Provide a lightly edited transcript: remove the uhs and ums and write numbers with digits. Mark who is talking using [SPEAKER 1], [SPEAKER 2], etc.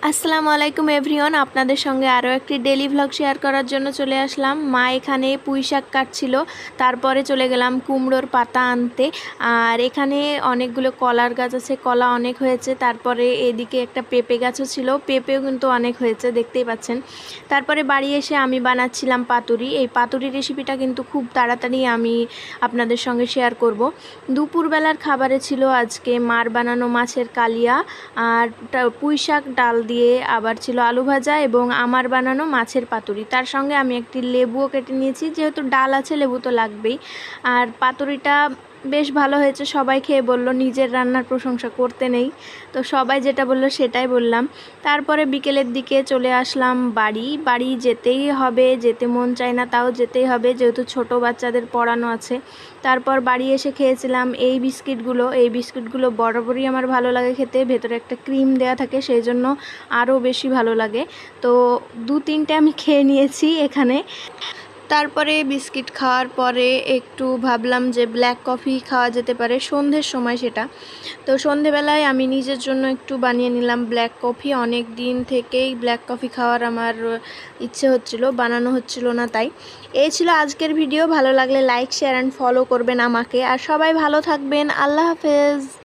[SPEAKER 1] আসসালামু আলাইকুম এভরিওয়ান, আপনাদের সঙ্গে আরও একটি ডেলি ভ্লগ শেয়ার করার জন্য চলে আসলাম। মা এখানে পুঁই শাক কাটছিল, তারপরে চলে গেলাম কুমড়োর পাতা আনতে। আর এখানে অনেকগুলো কলার গাছ আছে, কলা অনেক হয়েছে। তারপরে এদিকে একটা পেঁপে গাছও ছিল, পেঁপেও কিন্তু অনেক হয়েছে, দেখতেই পাচ্ছেন। তারপরে বাড়ি এসে আমি বানাচ্ছিলাম পাতুরি। এই পাতুরি রেসিপিটা কিন্তু খুব তাড়াতাড়ি আমি আপনাদের সঙ্গে শেয়ার করব। দুপুরবেলার খাবারে ছিল আজকে মার বানানো মাছের কালিয়া আর পুঁই শাক ডাল দিয়ে, আবার ছিল আলু ভাজা এবং আমার বানানো মাছের পাতুরি। তার সঙ্গে আমি একটি লেবুও কেটে নিয়েছি, যেহেতু ডাল আছে লেবু তো লাগবেই। আর পাতুরিটা বেশ ভালো হয়েছে, সবাই খেয়ে বলল। নিজের রান্নার প্রশংসা করতে নেই, তো সবাই যেটা বলল সেটাই বললাম। তারপরে বিকেলের দিকে চলে আসলাম বাড়ি যেতেই হবে, যেতে মন চায় না তাও যেতেই হবে, যেহেতু ছোট বাচ্চাদের পড়ানো আছে। তারপর বাড়ি এসে খেয়েছিলাম এই বিস্কিটগুলো বরাবরই আমার ভালো লাগে খেতে, ভেতরে একটা ক্রিম দেয়া থাকে, সেই জন্য আরও বেশি ভালো লাগে। তো 2-3টে আমি খেয়ে নিয়েছি এখানে। তারপরে বিস্কিট খাওয়ার পরে একটু ভাবলাম যে ব্ল্যাক কফি খাওয়া যেতে পারে, সন্ধ্যের সময় সেটা। তো সন্ধেবেলায় আমি নিজের জন্য একটু বানিয়ে নিলাম ব্ল্যাক কফি। অনেক দিন থেকেই ব্ল্যাক কফি খাওয়ার আমার ইচ্ছে হচ্ছিল, বানানো হচ্ছিল না, তাই। এই ছিল আজকের ভিডিও। ভালো লাগলে লাইক, শেয়ার অ্যান্ড ফলো করবেন আমাকে। আর সবাই ভালো থাকবেন। আল্লাহ হাফেজ।